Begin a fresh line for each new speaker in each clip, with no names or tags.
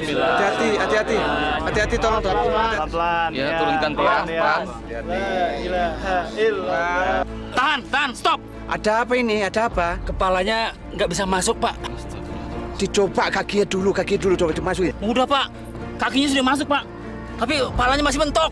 Hati-hati, hati-hati. Hati-hati, tolong.
Pelan-pelan.
Ya, turunkan pelan.
Tahan, stop.
Ada apa ini? Ada apa?
Kepalanya nggak bisa masuk, Pak.
Dicoba kakinya dulu, coba dimasukin.
Udah, Pak. Kakinya sudah masuk, Pak. Tapi kepalanya masih mentok.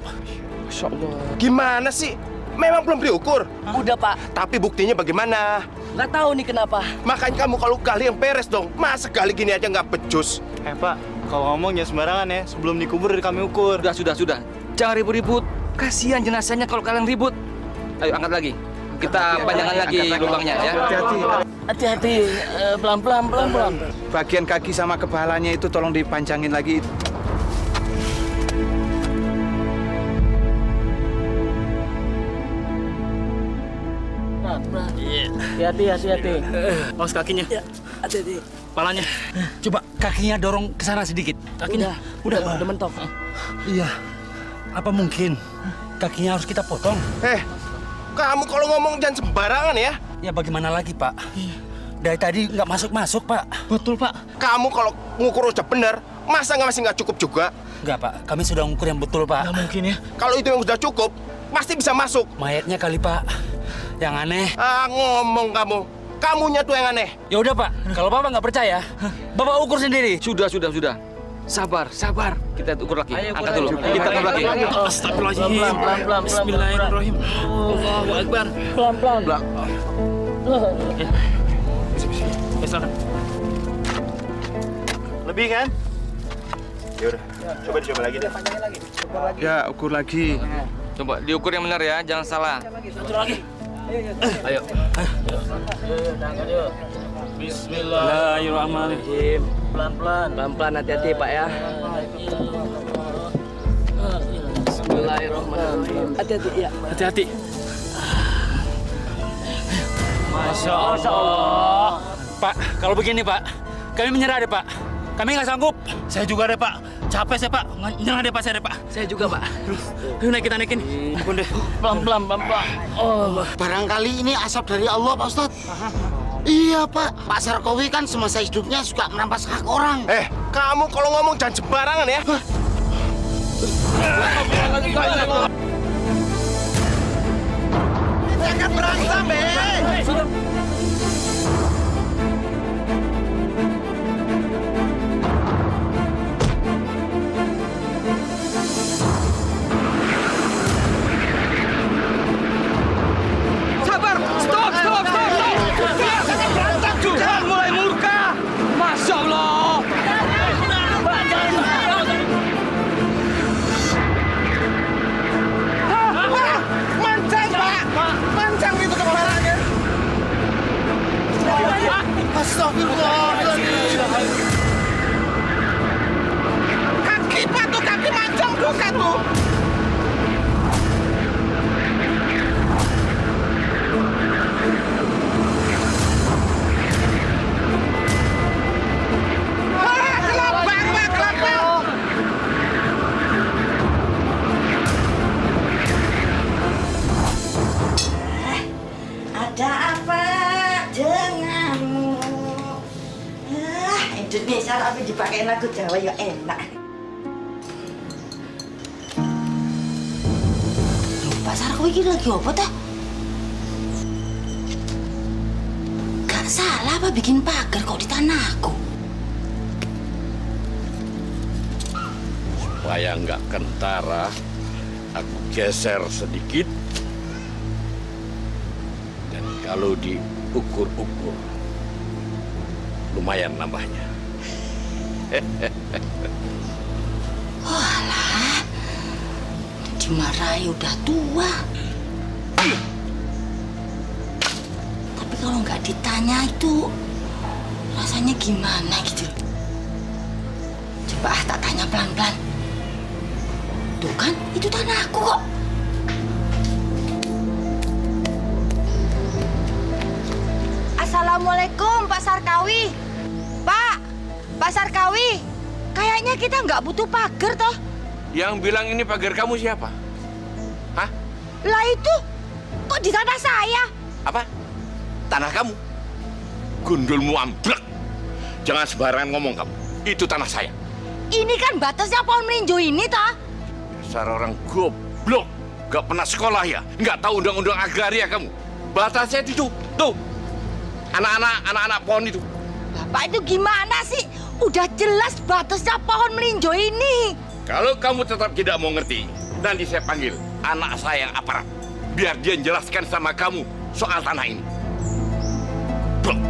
Masya Allah.
Gimana sih? Memang belum diukur.
Udah, Pak.
Tapi buktinya bagaimana?
Nggak tahu nih kenapa.
Makanya kamu kalau gali yang beres dong. Masa gali gini aja nggak becus?
Pak, kalau ngomong ya sembarangan ya. Sebelum dikubur kami ukur.
Sudah. Jangan ribut-ribut. Kasihan jenazahnya kalau kalian ribut. Ayo, angkat lagi. Kita panjangkan lagi lubangnya ya.
Hati-hati.
Hati-hati, pelan-pelan.
Bagian kaki sama kepalanya itu tolong dipanjangin lagi.
Hati-hati.
Awas kakinya.
Hati-hati.
Kepalanya. Coba kakinya dorong ke sana sedikit. Kakinya.
Udah mentok.
Iya. Apa mungkin kakinya harus kita potong?
Kamu kalau ngomong jangan sembarangan ya.
Ya bagaimana lagi, Pak? Dari tadi nggak masuk, Pak. Betul, Pak.
Kamu kalau ngukur udah bener, masa masih nggak cukup juga?
Nggak, Pak. Kami sudah ngukur yang betul, Pak. Nggak mungkin ya.
Kalau itu yang sudah cukup, pasti bisa masuk.
Mayatnya kali, Pak. Yang aneh.
Ngomong kamu. Kamunya tuh yang aneh.
Ya udah, Pak. Kalau Bapak nggak percaya, Bapak ukur sendiri.
Sudah. Sabar. Kita ukur lagi. Angkat dulu. Kita ukur lagi.
Astagfirullahaladzim.
Pelan-pelan.
Bismillahirrahmanirrahim. Allahu Akbar.
Pelan-pelan.
Lebih kan? Ya udah. Coba dicoba lagi deh.
Ya, ukur lagi.
Coba diukur yang benar ya, jangan salah.
Satu lagi.
Ayo.
Bismillahirrahmanirrahim.
Pelan-pelan, hati-hati, Pak ya. Bismillahirrahmanirrahim. Hati-hati, ya.
Hati-hati. Masya Allah. Pak, kalau begini, Pak, kami menyerah deh, Pak. Kami nggak sanggup. Saya juga deh, Pak. Capek saya, Pak. Nyerah deh, Pak, saya deh, Pak.
Saya juga, Pak.
Ayo kita naikin. Ampun deh.
Pelan-pelan. Oh.
Barangkali ini asap dari Allah, Pak Ustadz. Iya, Pak. Pak Sarkowi kan semasa hidupnya suka merampas hak orang.
Kamu kalau ngomong jangan sembarangan ya. Jangan berantem,
Sabar. Stop. Jangan mulai murka. Masya Allah.
Mancang, Pak. Mancang itu kepalanya.
Astagfirullahaladzim.
Kaki, Pak, tuh kaki mancang bukan tuh. Kelabang, Pak, kelabang.
Ada apa denganmu? Indonesia tapi dipakai lagu Jawa ya enak. Pak Sarkowi ini lagi apa teh? Gak salah apa bikin pagar kok di tanahku?
Supaya nggak kentara, aku geser sedikit. Dan kalau diukur-ukur, lumayan nambahnya.
Walah, dimarahi udah tua. Tapi kalau nggak ditanya itu rasanya gimana gitu. Coba tak tanya pelan-pelan. Tuh kan, itu tanahku kok. Assalamualaikum, Pak Sarkawi. Pak Sarkawi, kayaknya kita nggak butuh pagar toh.
Yang bilang ini pagar kamu siapa? Hah?
Lah itu, kok di tanah saya?
Apa? Tanah kamu? Gundulmu amblek. Jangan sembarangan ngomong kamu. Itu tanah saya.
Ini kan batasnya pohon melinjo ini, toh.
Dasar orang goblok. Gak pernah sekolah ya? Nggak tahu undang-undang agraria kamu. Batasnya itu tuh. Anak-anak pohon itu.
Bapak itu gimana sih? Udah jelas batasnya pohon melinjo ini.
Kalau kamu tetap tidak mau ngerti, nanti saya panggil anak saya yang aparat. Biar dia jelaskan sama kamu soal tanah ini. Blok.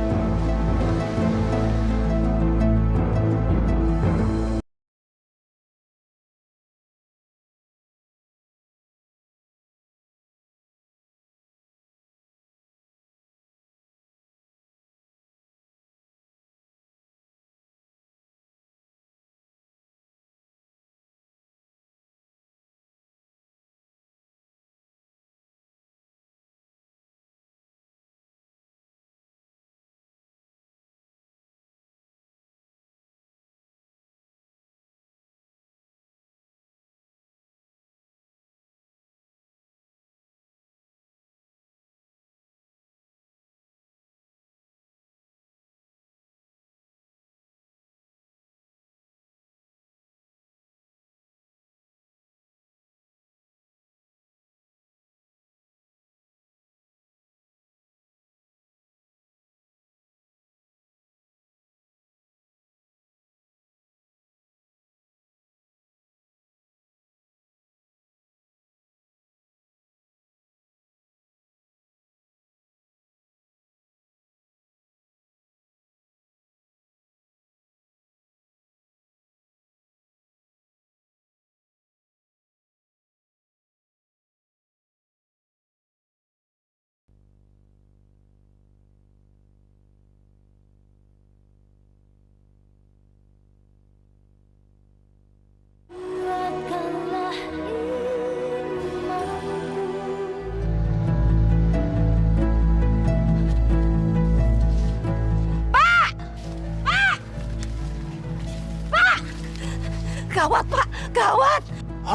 Gawat, Pak. Gawat.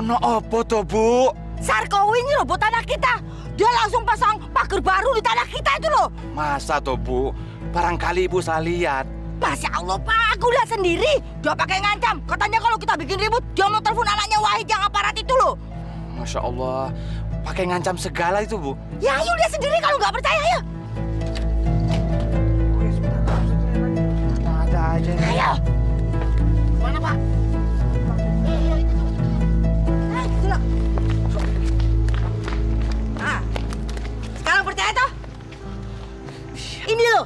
Ono apa to, Bu?
Sarkowi ini robot tanah kita. Dia langsung pasang pagar baru di tanah kita itu loh.
Masa to, Bu? Barangkali Ibu salah lihat.
Masya Allah, Pak. Aku lihat sendiri. Dia pakai ngancam. Katanya kalau kita bikin ribut, dia mau telepon anaknya Wahid yang aparat itu loh.
Masya Allah. Pakai ngancam segala itu, Bu.
Ya, ayo lihat sendiri kalau nggak percaya, ya.
Ada aja.
Ayo.
Mana, Pak?
Itu loh. Nah, sekarang percaya toh? Ini loh.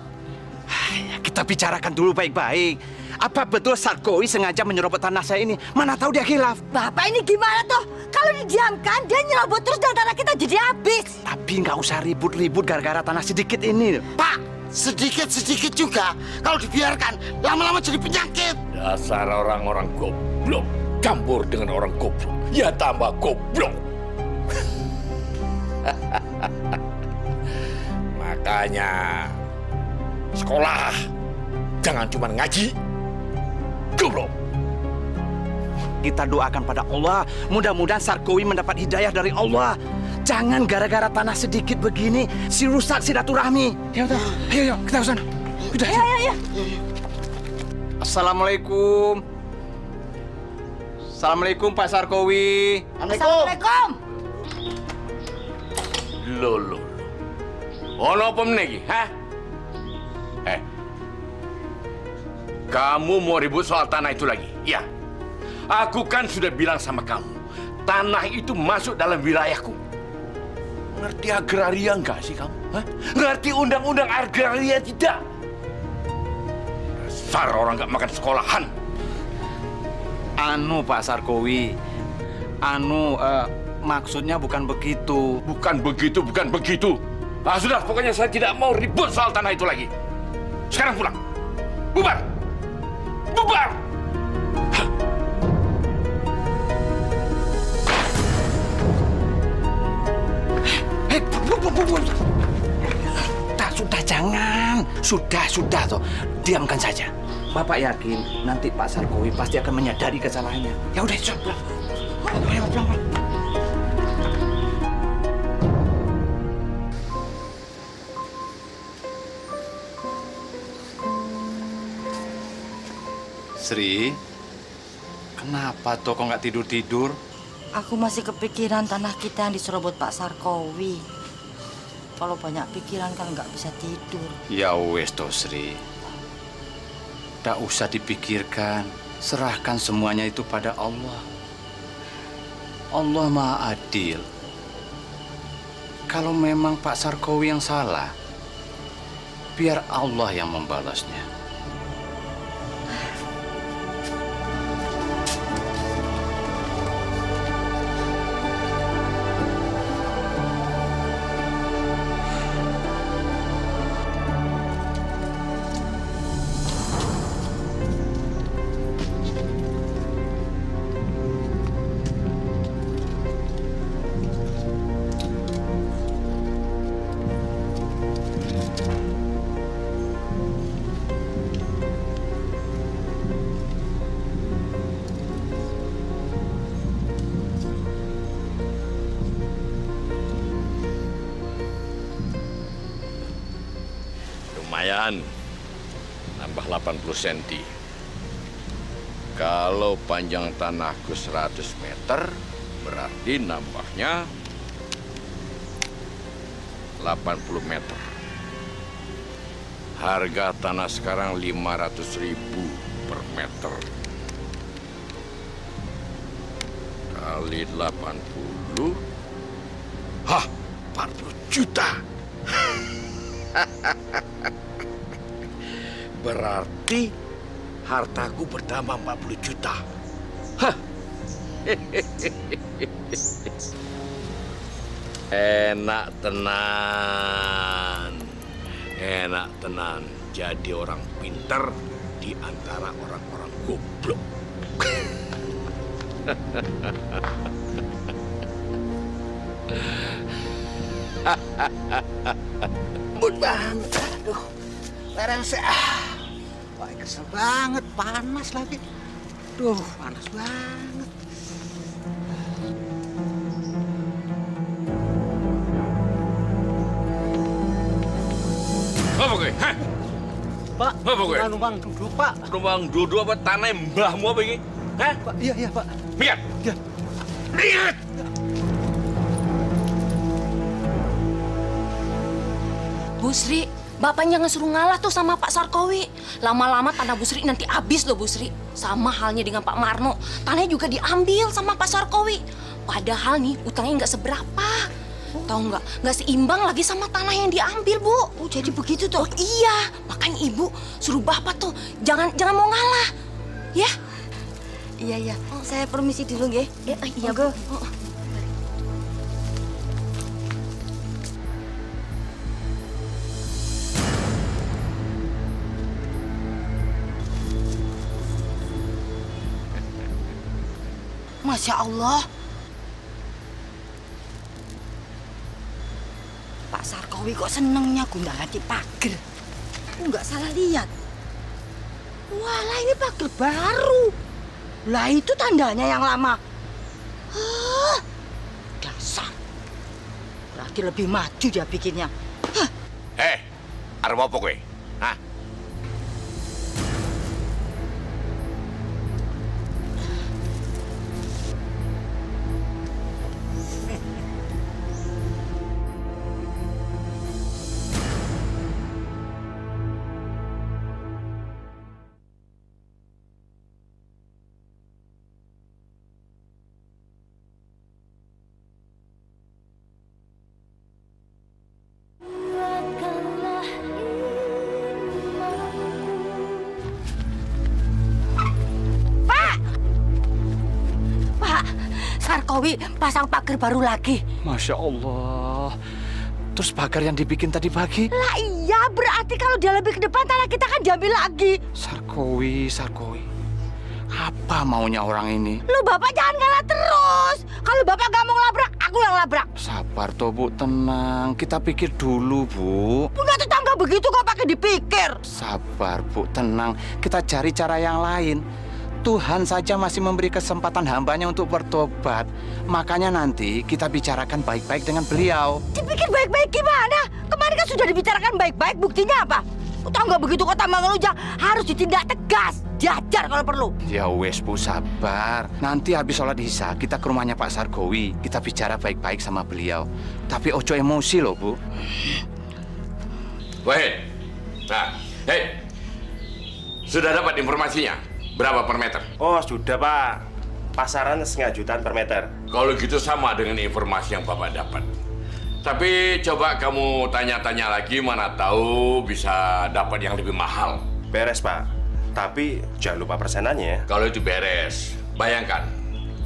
Kita bicarakan dulu baik-baik. Apa betul Sarkowi sengaja menyerobot tanah saya ini? Mana tahu dia khilaf.
Bapak ini gimana toh? Kalau didiamkan, dia nyerobot terus dan tanah kita jadi habis.
Tapi nggak usah ribut-ribut gara-gara tanah sedikit ini.
Pak, sedikit-sedikit juga. Kalau dibiarkan, lama-lama jadi penyakit.
Dasar orang-orang goblok. Campur dengan orang goblok. Ya tambah goblok. Makanya sekolah jangan cuma ngaji. Goblok.
Kita doakan pada Allah, mudah-mudahan Sarkowi mendapat hidayah dari Allah. Jangan gara-gara tanah sedikit begini, si rusak silaturahmi. Ya udah, ayo, kita ke sana. Udah.
Ayo.
Assalamualaikum. Assalamualaikum Pak Sarkowi.
Assalamualaikum.
Lolo. Ono apa menegi, ha? Kamu mau ribut soal tanah itu lagi? Ya. Aku kan sudah bilang sama kamu, tanah itu masuk dalam wilayahku. Ngerti agraria enggak sih kamu? Hah? Ngerti undang-undang agraria tidak? Dasar orang nggak makan sekolahan.
Anu Pak Sarkowi, maksudnya bukan begitu.
Bukan begitu. Ah, sudah, pokoknya saya tidak mau ribut soal tanah itu lagi. Sekarang pulang. Bubar!
Sudah jangan. Sudah toh. Diamkan saja. Bapak yakin nanti Pak Sarkowi pasti akan menyadari kesalahannya. Ya udah, pulang. Ayo, pulang.
Sri,
Kenapa toh kok nggak tidur-tidur?
Aku masih kepikiran tanah kita yang diserobot Pak Sarkowi. Kalau banyak pikiran kan nggak bisa tidur.
Ya wes toh Sri. Tak usah dipikirkan. Serahkan semuanya itu pada Allah. Allah Maha Adil. Kalau memang Pak Sarkowi yang salah, biar Allah yang membalasnya.
Lumayan, nambah 80 cm. Kalau panjang tanahku 100 meter, berarti nambahnya 80 meter. Harga tanah sekarang 500.000 per meter. Kali 80, 40 juta. Berarti hartaku bertambah 40 juta. Hah. Enak tenan. Enak tenan jadi orang pintar di antara orang-orang goblok.
Lembut banget. Aduh, lereng wah, kesel banget, panas lagi. Duh, panas banget.
Apa gue? Hah?
Pak,
Apa gue?
numpang duduk, Pak.
Numpang duduk apa tanah mbahmu apa ini? Hah?
Pak, iya, Pak.
Lihat.
Iya.
Lihat.
Bu Sri, Bapak jangan suruh ngalah tuh sama Pak Sarkowi. Lama-lama tanah Bu Sri nanti habis loh Bu Sri. Sama halnya dengan Pak Marno, tanahnya juga diambil sama Pak Sarkowi. Padahal nih utangnya nggak seberapa. Tahu nggak seimbang lagi sama tanah yang diambil, Bu.
Oh, jadi begitu toh?
Oh iya, makanya Ibu suruh Bapak tuh jangan mau ngalah. Ya?
Iya. Saya permisi dulu, nggih.
Iya, Bu.
Masya Allah. Pak Sarkowi kok senengnya gundaganti pager. Aku nggak salah lihat. Walah, ini pager baru. Lah itu tandanya yang lama. Dasar. Berarti lebih maju dia bikinnya.
Arep apa kowe? Hah?
Sarkowi pasang pagar baru lagi.
Masya Allah. Terus pagar yang dibikin tadi pagi?
Lah iya, berarti kalau dia lebih ke depan tanah kita kan diambil lagi.
Sarkowi. Apa maunya orang ini?
Lu Bapak jangan ngalah terus. Kalau Bapak gak mau ngelabrak, aku yang labrak.
Sabar toh Bu, tenang. Kita pikir dulu Bu.
Punya tetangga begitu kok pakai dipikir.
Sabar Bu, tenang. Kita cari cara yang lain. Tuhan saja masih memberi kesempatan hambanya untuk bertobat. Makanya nanti kita bicarakan baik-baik dengan beliau.
Dipikir baik-baik gimana? Kemarin kan sudah dibicarakan baik-baik, buktinya apa? Tahu nggak begitu kok tambah ngelunjak harus ditindak tegas, diajar kalau perlu.
Ya wes Bu, sabar. Nanti habis sholat isya kita ke rumahnya Pak Sarkowi. Kita bicara baik-baik sama beliau. Tapi ojo emosi loh Bu.
Wahid. Nah, hei. Sudah dapat informasinya? Berapa per meter?
Oh, sudah, Pak. Pasaran 0,5 jutaan per meter.
Kalau gitu sama dengan informasi yang Bapak dapat. Tapi coba kamu tanya-tanya lagi, mana tahu bisa dapat yang lebih mahal.
Beres, Pak. Tapi jangan lupa persenannya ya.
Kalau itu beres, bayangkan.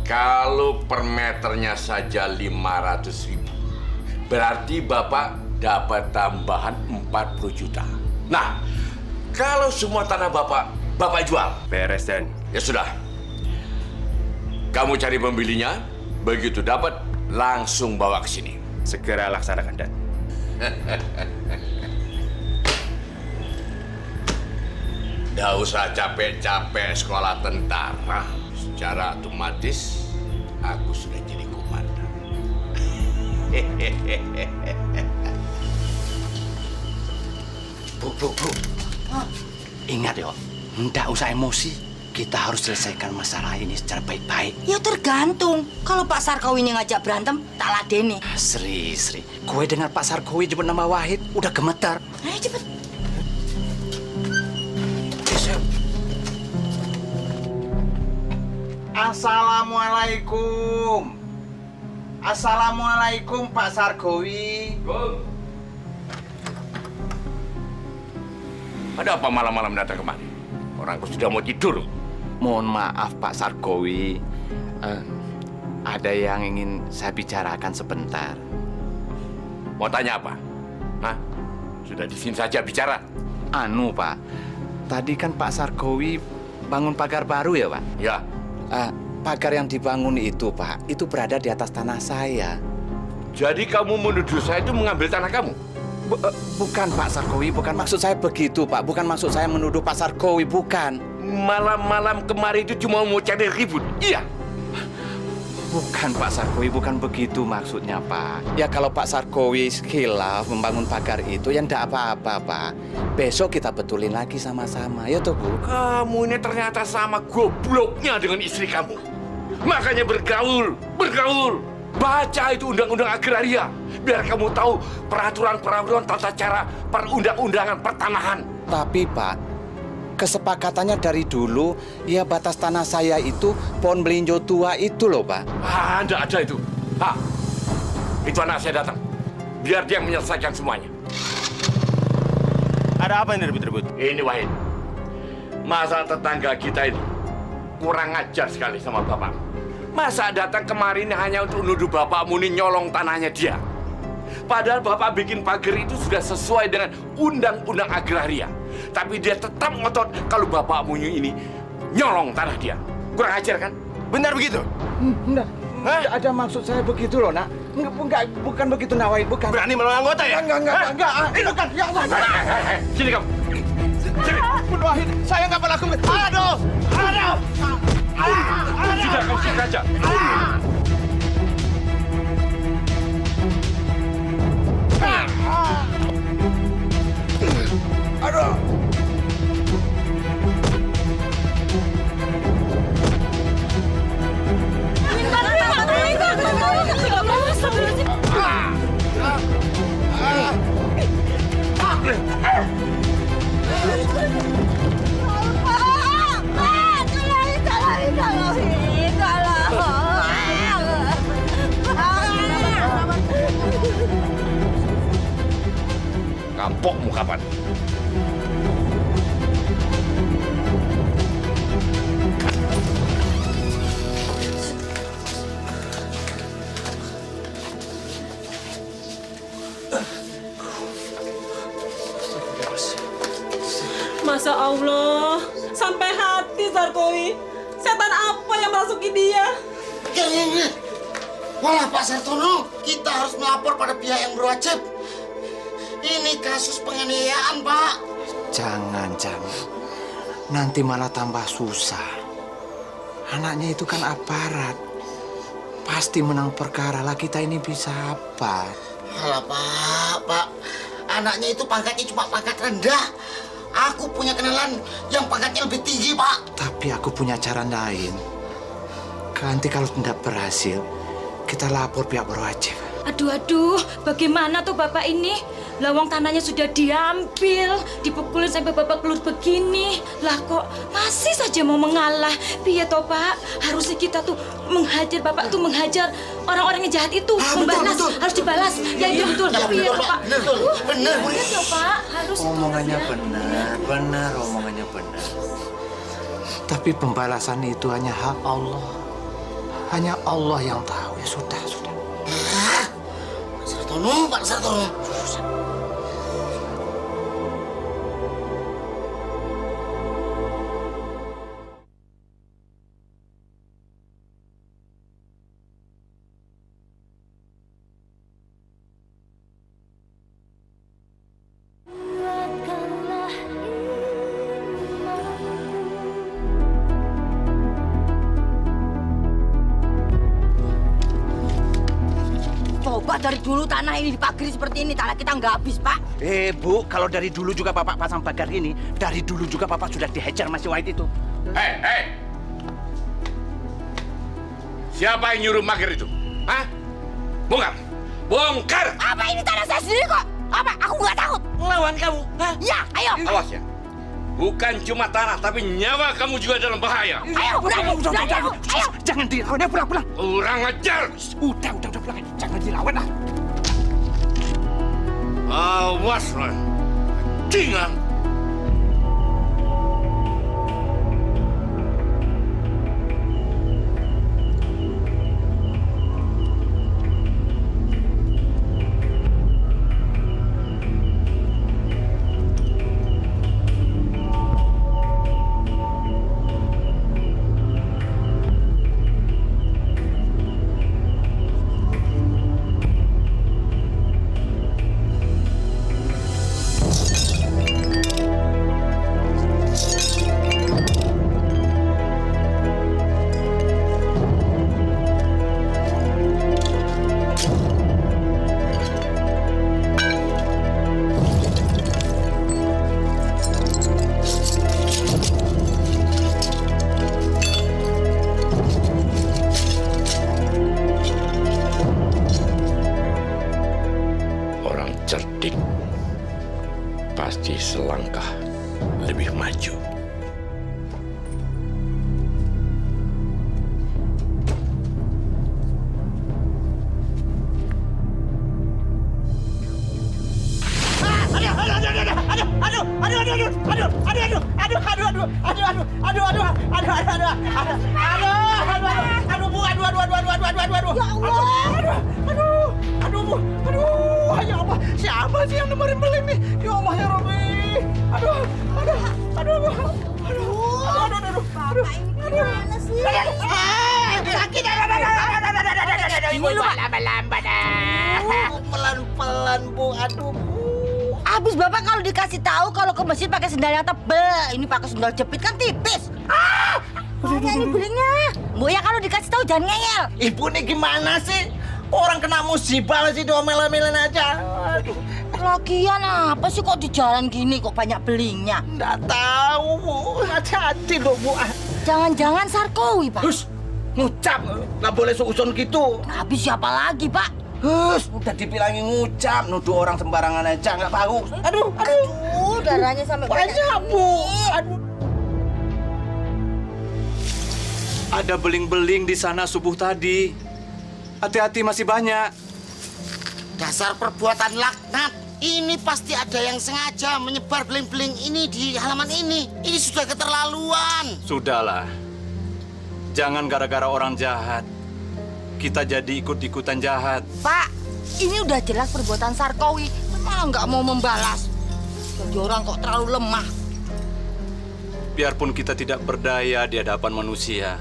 Kalau per meternya saja 500.000, berarti Bapak dapat tambahan 40 juta. Nah, kalau semua tanah Bapak jual.
Beres, Dan.
Ya sudah. Kamu cari pembelinya, begitu dapat langsung bawa ke sini.
Segera laksanakan, Dan.
Nggak usah capek-capek sekolah tentara. Secara otomatis, aku sudah jadi komandan.
Bu. Ingat yo, nggak usah emosi. Kita harus selesaikan masalah ini secara baik-baik.
Ya tergantung. Kalau Pak Sarkowi ini ngajak berantem, tak ladeni.
Sri, kowe dengar Pak Sarkowi nyebut nama Wahid, udah gemetar.
Ayo cepet.
Assalamualaikum. Assalamualaikum Pak Sarkowi.
Ada apa malam-malam datang kemari? Orangku sudah mau tidur.
Mohon maaf Pak Sarkowi. Ada yang ingin saya bicarakan sebentar.
Mau tanya apa? Hah? Sudah di sini saja bicara.
Anu Pak, tadi kan Pak Sarkowi bangun pagar baru ya Pak?
Ya.
Pagar yang dibangun itu Pak, itu berada di atas tanah saya.
Jadi kamu menuduh saya itu mengambil tanah kamu?
Bukan Pak Sarkowi, bukan maksud saya begitu Pak. Bukan maksud saya menuduh Pak Sarkowi, bukan.
Malam-malam kemarin itu cuma mau cari ribut, iya?
Bukan Pak Sarkowi, bukan begitu maksudnya Pak. Ya kalau Pak Sarkowi khilaf membangun pagar itu, ya enggak apa-apa Pak. Besok kita betulin lagi sama-sama, ya toh Bu?
Kamu ini ternyata sama gobloknya dengan istri kamu. Makanya bergaul. Baca itu undang-undang agraria. Biar kamu tahu peraturan-peraturan tata cara perundang-undangan pertanahan.
Tapi Pak, kesepakatannya dari dulu, ya batas tanah saya itu pohon melinjo tua itu loh Pak.
Enggak ada itu. Itu anak saya datang. Biar dia menyelesaikan semuanya.
Ada apa ini ribut-ribut?
Ini Wahid. Masa tetangga kita ini kurang ajar sekali sama bapak. Masa datang kemarin hanya untuk nuduh bapakmu ini nyolong tanahnya dia. Padahal bapak bikin pagar itu sudah sesuai dengan undang-undang agraria. Tapi dia tetap ngotot kalau bapakmu ini nyolong tanah dia. Kurang ajar kan?
Benar begitu?
Enggak ada maksud saya begitu loh nak. Bukan begitu nak Wahid, bukan.
Berani melawan anggota ya?
Enggak. Bukan, ya Allah.
Sini kamu. Sini.
Wahid, saya nggak pernah lakukan. Aduh.
Sudah kau sengaja.
Aduh.
Kapokmu kapan?
Masya Allah, sampai hati Sarkowi. Setan apa yang masuki dia?
Walah Pak Sartono, kita harus melapor pada pihak yang berwajib. Ini kasus penganiayaan Pak.
Jangan. Nanti malah tambah susah. Anaknya itu kan aparat. Pasti menang perkara lah, kita ini bisa apa?
Alah Pak. anaknya itu pangkatnya cuma pangkat rendah. Aku punya kenalan yang pangkatnya lebih tinggi, Pak.
Tapi aku punya cara lain. Nanti kalau tidak berhasil, kita lapor pihak berwajib.
Aduh, bagaimana tuh Bapak ini? Lawang tanahnya sudah diambil, dipukulin sampai babak belur begini. Lah kok masih saja mau mengalah? Piye toh Pak? Harusnya kita tuh menghajar, Bapak tuh menghajar orang-orang yang jahat itu. Membalas,
betul.
harus dibalas. Ya itu betul.
Ya,
Piye
betul,
toh Pak?
betul. Benar, Bu.
Iya toh Pak, harus.
Omongannya benar omongannya benar. Tapi pembalasan itu hanya hak Allah. Hanya Allah yang tahu. Ya sudah.
Pak Sartono.
Coba dari dulu tanah ini dipagari seperti ini, tanah kita nggak habis, Pak.
Bu, kalau dari dulu juga Bapak pasang pagar ini, dari dulu juga Bapak sudah dihajar Mas Wahid itu.
Hei! Siapa yang nyuruh pagar itu? Hah? Bongkar!
Apa ini tanah saya sendiri kok? Apa? Aku nggak takut.
Ngelawan kamu? Hah?
Ya, ayo.
Awas ya. Bukan cuma tanah, tapi nyawa kamu juga dalam bahaya.
Ayo, berani aku. Ayo.
Jangan dilawan, ya pulang.
Kurang ajar!
Udah pulang. Jangan dilawan lah.
Awas, lah. Jingan! Cerdik pasti selangkah lebih maju.
Siapa sih yang nemerin beli nih? Ya Allah ya Rabbi.
Bapak ini gimana sih?
Ini pelan-pelan, Bu. Aduh, Bu.
Abis Bapak kalau dikasih tahu kalau ke masjid pakai sendal yang tebel, ini pakai sendal jepit kan tipis. Mana ini belingnya? Bu ya kalau dikasih tahu jangan ngeyel.
Ibu nih gimana sih? Orang kena musibah sih diomel-omelin aja. Aduh.
Lagian apa sih kok di jalan gini kok banyak belingnya?
Nggak tahu, Bu. Hati-hati loh, Bu.
Jangan-jangan Sarkowi, Pak.
Terus ngucap, nggak boleh seuzon gitu.
Habis siapa lagi, Pak?
Udah dibilangin ngucap, nuduh orang sembarangan aja, nggak bagus. Aduh.
Darahnya sampai
Banyak, Bu. Aduh. Ada beling-beling di sana subuh tadi. Hati-hati masih banyak.
Dasar perbuatan laknat. Ini pasti ada yang sengaja menyebar beling-beling ini di halaman ini. Ini sudah keterlaluan.
Sudahlah. Jangan gara-gara orang jahat kita jadi ikut-ikutan jahat.
Pak, ini udah jelas perbuatan Sarkowi. Malah nggak mau membalas. Jadi orang kok terlalu lemah.
Biarpun kita tidak berdaya di hadapan manusia,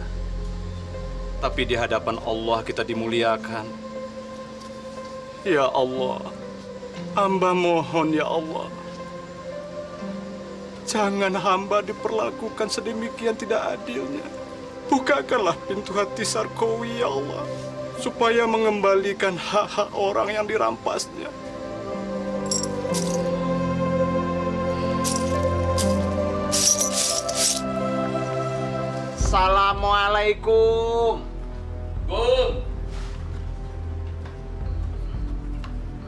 tapi di hadapan Allah kita dimuliakan. Ya Allah, hamba mohon ya Allah, jangan hamba diperlakukan sedemikian tidak adilnya. Bukakanlah pintu hati Sarkowi ya Allah, supaya mengembalikan hak-hak orang yang dirampasnya. Assalamualaikum.
Kum.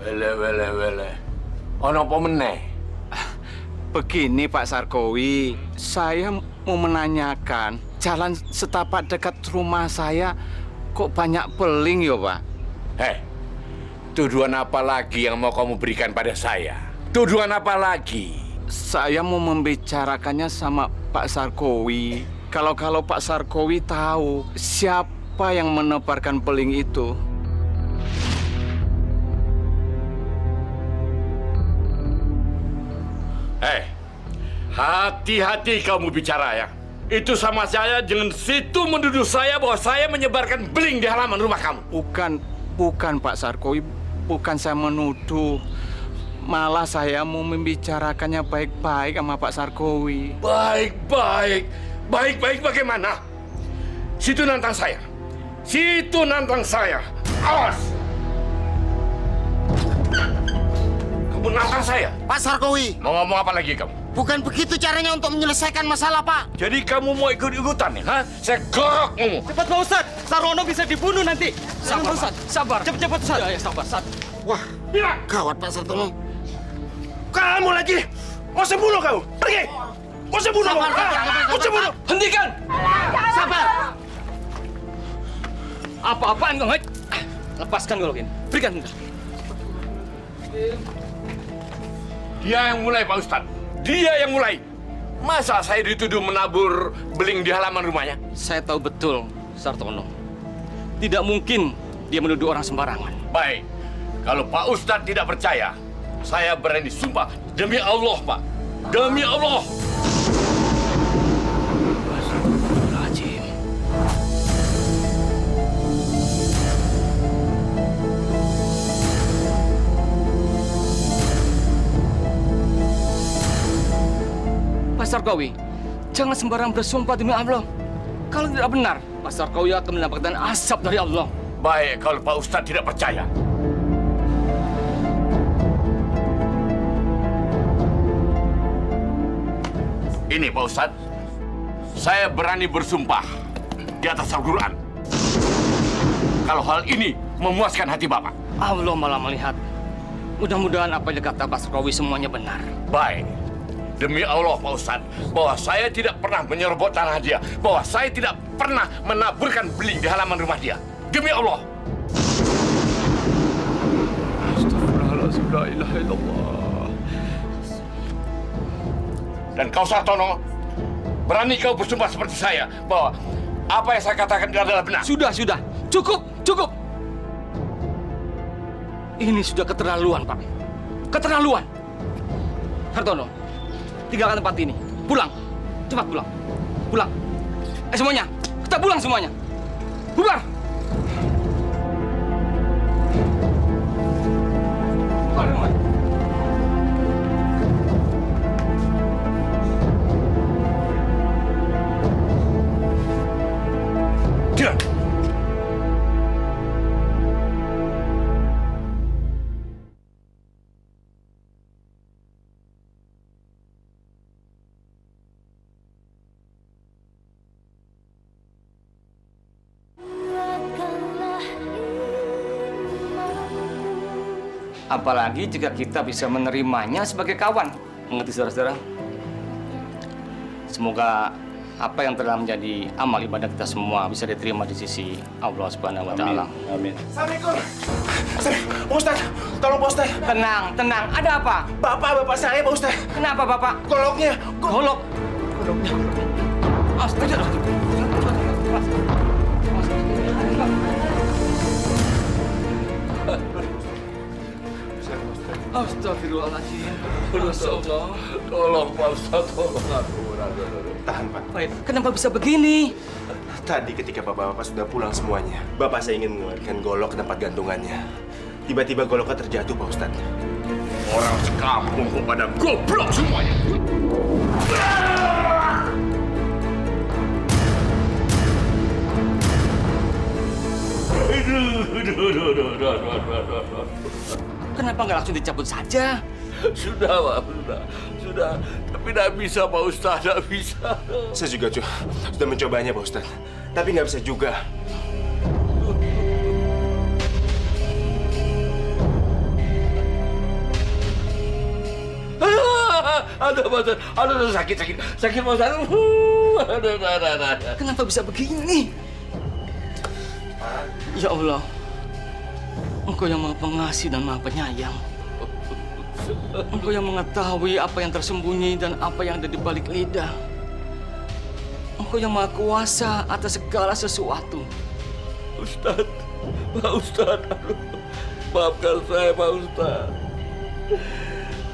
Wele. Ono apa meneh?
Begini Pak Sarkowi, saya mau menanyakan jalan setapak dekat rumah saya kok banyak beling ya Pak?
Hei, tuduhan apa lagi yang mau kamu berikan pada saya? Tuduhan apa lagi?
Saya mau membicarakannya sama Pak Sarkowi. Kalau Pak Sarkowi tahu siapa yang menebarkan beling itu.
Hei, hati-hati kamu bicara ya. Itu sama saya dengan situ menuduh saya bahwa saya menyebarkan beling di halaman rumah kamu.
Bukan Pak Sarkowi, bukan saya menuduh. Malah saya mau membicarakannya baik-baik sama Pak Sarkowi.
Baik bagaimana? Situ nantang saya. Awas! Kamu nantang saya?
Pak Sarkowi,
Mau ngomong apa lagi kamu?
bukan begitu caranya untuk menyelesaikan masalah, Pak.
Jadi kamu mau ikut-ikutan ya? Hah? Saya gorok kamu.
Cepat Pak Ustadz, Sarwono bisa dibunuh nanti. Sabar, Ustadz. Sabar. Cepat Ustadz. Ya, sabar.
Wah, gawat Pak Sartono.
Kamu lagi! Mau saya bunuh kamu! Pergi! Mau saya bunuh! Mau saya bunuh!
Hentikan!
Sabar.
Apa-apaan kau, Hei? Lepaskan golok ini. Berikan enggak.
Dia yang mulai, Pak Ustadz. Dia yang mulai. Masa saya dituduh menabur beling di halaman rumahnya?
Saya tahu betul, Sartono. Tidak mungkin dia menuduh orang sembarangan.
Baik. Kalau Pak Ustadz tidak percaya, saya berani sumpah. Demi Allah, Pak. Demi Allah.
Astagfirullahaladzim. Pak Sarkowi, jangan sembarang bersumpah demi Allah. Kalau tidak benar, Pak Sarkowi akan mendapatkan azab dari Allah.
Baik, kalau Pak Ustadz tidak percaya. Ini Pak Ustadz, saya berani bersumpah di atas Al-Quran. Kalau hal ini memuaskan hati Bapak.
Allah malah melihat. Mudah-mudahan apa yang kata Pak Sarkowi semuanya benar.
Baik. Demi Allah Pak Ustadz, bahwa saya tidak pernah menyerobot tanah dia. Bahwa saya tidak pernah menaburkan beling di halaman rumah dia. Demi Allah.
Astagfirullahaladzim, la ilaha illallah.
Dan kau Sartono, berani kau bersumpah seperti saya bahwa apa yang saya katakan adalah benar.
Sudah. Cukup. Ini sudah keterlaluan, Pak. Keterlaluan. Sartono, tinggalkan tempat ini. Pulang. Cepat pulang. Pulang. Semuanya. Kita pulang semuanya. Bubar.
Diam.
Apalagi jika kita bisa menerimanya sebagai kawan. Mengerti saudara-saudara? Semoga apa yang telah menjadi amal ibadah kita semua bisa diterima di sisi Allah Subhanahu wa Ta'ala.
Amin.
Assalamualaikum. Pak Ustadz, tolong Pak Ustadz.
Tenang. Ada apa?
Bapak saya Pak Ustadz.
Kenapa, Bapak?
Goloknya.
Golok. Astagfirullahaladzim. Masya Allah.
Tolong Pak Ustadz, tolong aku.
Tahan Pak.
Baik, kenapa bisa begini?
Tadi ketika bapak-bapak sudah pulang semuanya, bapak saya ingin mengeluarkan golok ke tempat gantungannya. Tiba-tiba goloknya terjatuh Pak Ustadz.
Orang sekampung kok pada goblok semuanya.
Kenapa nggak langsung dicabut saja?
Sudah, Pak, sudah. Tapi tidak bisa, Pak Ustadz, tidak bisa.
Saya juga sudah mencobanya, Pak Ustadz. Tapi nggak bisa juga.
Aduh, Pak Ustadz. Aduh, sakit, Pak Ustadz. Aduh.
Kenapa bisa begini? Ya Allah, Engkau yang Maha Pengasih dan Maha Penyayang. Engkau yang mengetahui apa yang tersembunyi dan apa yang ada di balik lidah. Engkau yang Maha Kuasa atas segala sesuatu.
Ustadz, Pak Ustadz, aduh. Maafkan saya, Pak Ustadz.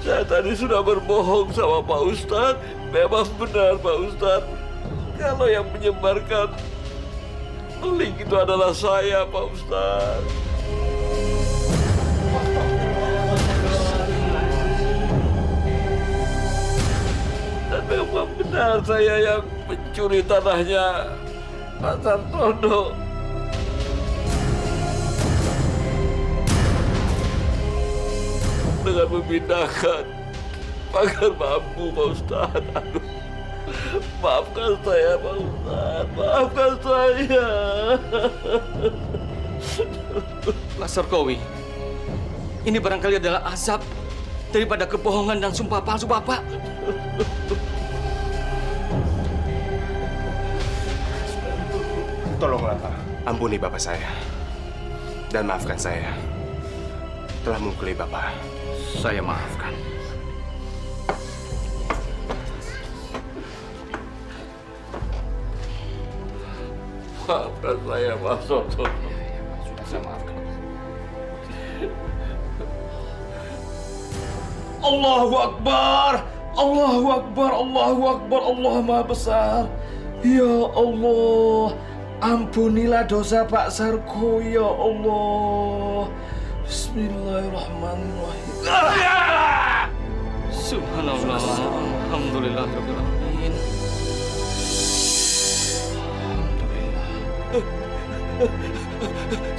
Saya tadi sudah berbohong sama Pak Ustadz. Memang benar, Pak Ustadz. Kalau yang menyebarkan link itu adalah saya, Pak Ustadz. Dan memang benar saya yang mencuri tanahnya Pak Sartono. Dengan memindahkan pagar bambu, Pak Ustadz. Aduh. Maafkan saya, Pak Ustadz. Maafkan saya.
Pak Sarkowi, ini barangkali adalah azab daripada kebohongan dan sumpah palsu Bapak.
Tolonglah, Pak. Ampuni Bapak saya. Dan maafkan saya. Telah memukuli Bapak.
Saya maafkan.
Maafkan saya, Pak Sartono.
Sudah saya maafkan.
Allahu Akbar, Allahu Akbar, Allahu Akbar, Allah Maha Besar. Ya Allah, ampunilah dosa Pak Sarko, ya Allah. Bismillahirrahmanirrahim.
Subhanallah, alhamdulillah, rabbil alamin.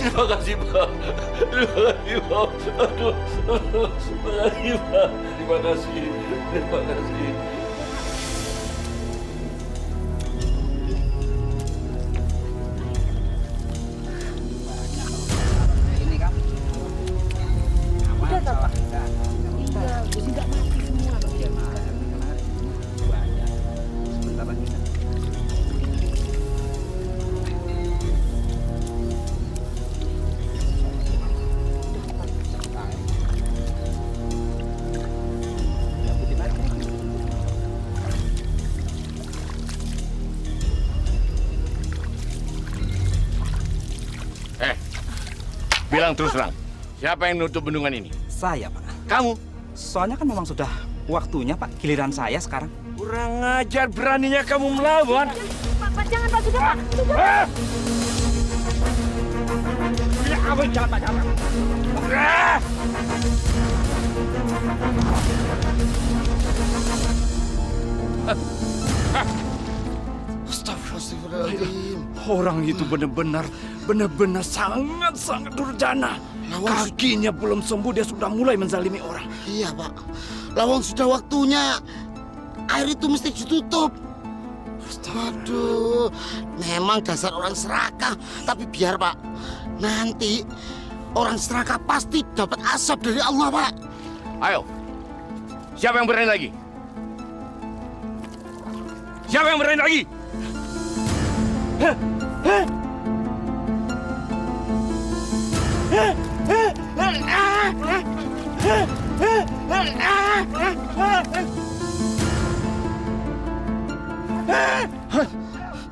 Terima kasih, Pak. Terima kasih, Pak. Aduh. Terima kasih, Pak. Terima kasih. Terima kasih. Bilang terus terang, siapa yang nutup bendungan ini?
Saya, Pak.
Kamu?
Soalnya kan memang sudah waktunya, Pak. Giliran saya sekarang.
Kurang ajar, beraninya kamu melawan.
Pak, jangan, Pak. Sudah, Pak. Sudah.
Jangan, Pak. Jangan.
Astagfirullahaladzim.
Orang itu benar-benar sangat durjana. Kakinya belum sembuh, dia sudah mulai menzalimi orang.
Iya, Pak. Lawang sudah waktunya. Air itu mesti ditutup. Aduh, memang dasar orang serakah. Tapi biar, Pak. Nanti orang serakah pasti dapat asap dari Allah, Pak.
Ayo, siapa yang berani lagi? Siapa yang berani lagi?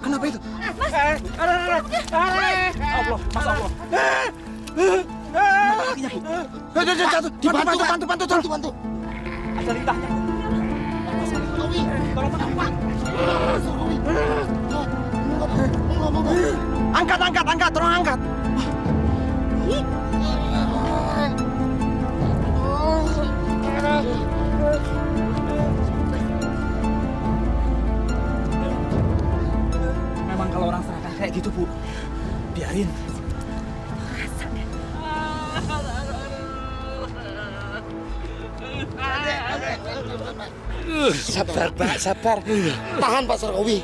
Kenapa itu?
Mas.
Allah, Mas Allah. Kakinya, Bu. Jatuh. Bantu. Ada lintahnya. Angkat, tolong angkat. Memang kalau orang serakah kayak gitu, Bu, biarin. Sabar, Pak, sabar.
Tahan Pak Sarkowi.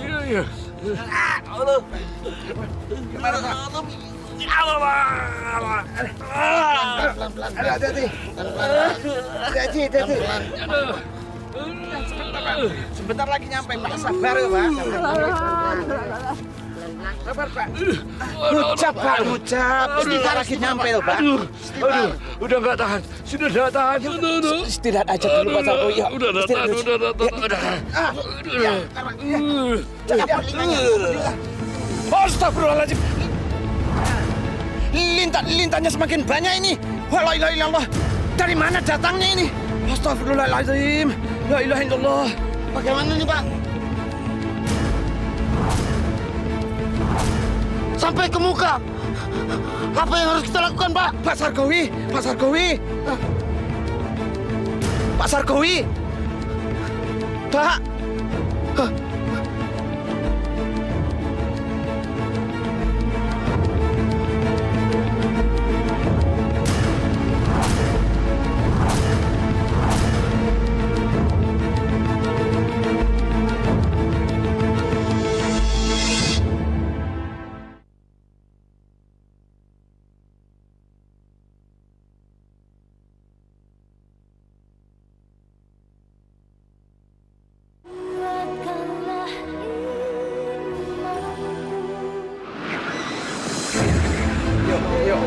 Pelan-pelan.
Hati-hati. Hati-hati. Sebentar lagi nyampe, Pak. Sabar ya, Pak. Sabar, Pak. Ngucap, Pak, ngucap. Sebentar lagi nyampe loh, Pak.
Aduh, udah nggak tahan. Sudah nggak tahan.
Istirahat aja dulu, Pak Sarkowi. Yuk,
Udah nggak tahan.
Astagfirullahaladzim. Lintanya semakin banyak ini. La ilaha illallah. Dari mana datangnya ini? Astagfirullahaladzim. La ilaha illallah.
Bagaimana nih Pak? Sampai ke muka. Apa yang harus kita lakukan Pak?
Pak Sarkowi. Pak.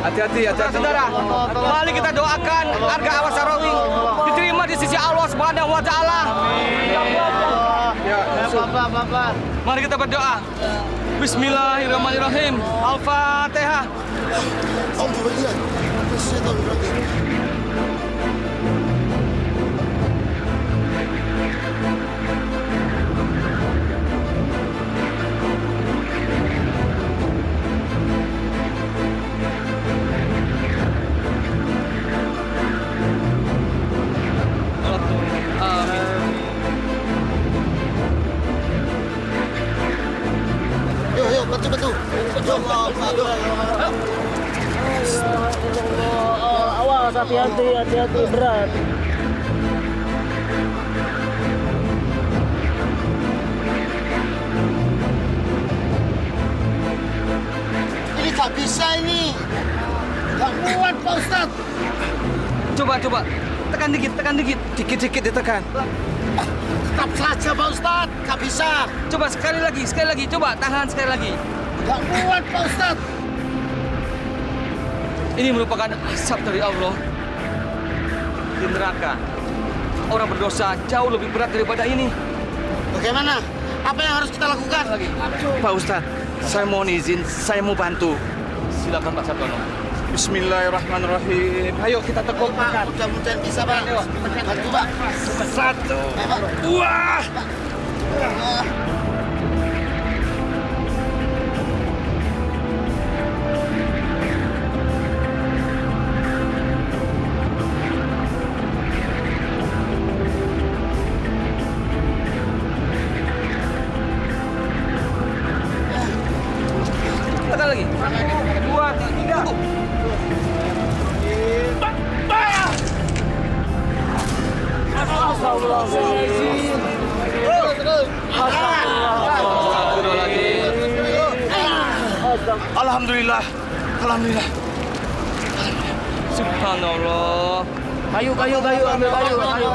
Hati-hati, saudara. Mari kita doakan harga Awas Sarkowi diterima di sisi Allah Subhanahu wa Ta'ala. Mari kita berdoa. Bismillahirrahmanirrahim. Al-Fatihah.
Yuk, betul.
Awas, hati-hati, berat.
Ini gak bisa ini. Gak kuat Pak Ustadz.
Coba. Tekan dikit. Dikit ditekan.
Tetap saja Pak Ustadz. Gak bisa.
Coba sekali lagi. Coba tahan sekali lagi.
Gak kuat Pak Ustadz.
Ini merupakan azab dari Allah. Di neraka, orang berdosa jauh lebih berat daripada ini.
Bagaimana? Apa yang harus kita lakukan?
Pak Ustadz, saya mohon izin, saya mau bantu.
Silakan Pak Sartono.
Bismillahirrahmanirrahim. Ayo kita tekuk.
Pak, mudah-mudahan bisa Pak. Bantu Pak.
1, 2. Tekan lagi. 2, 3. Alhamdulillah. Subhanallah.
Kayu, ambil kayu.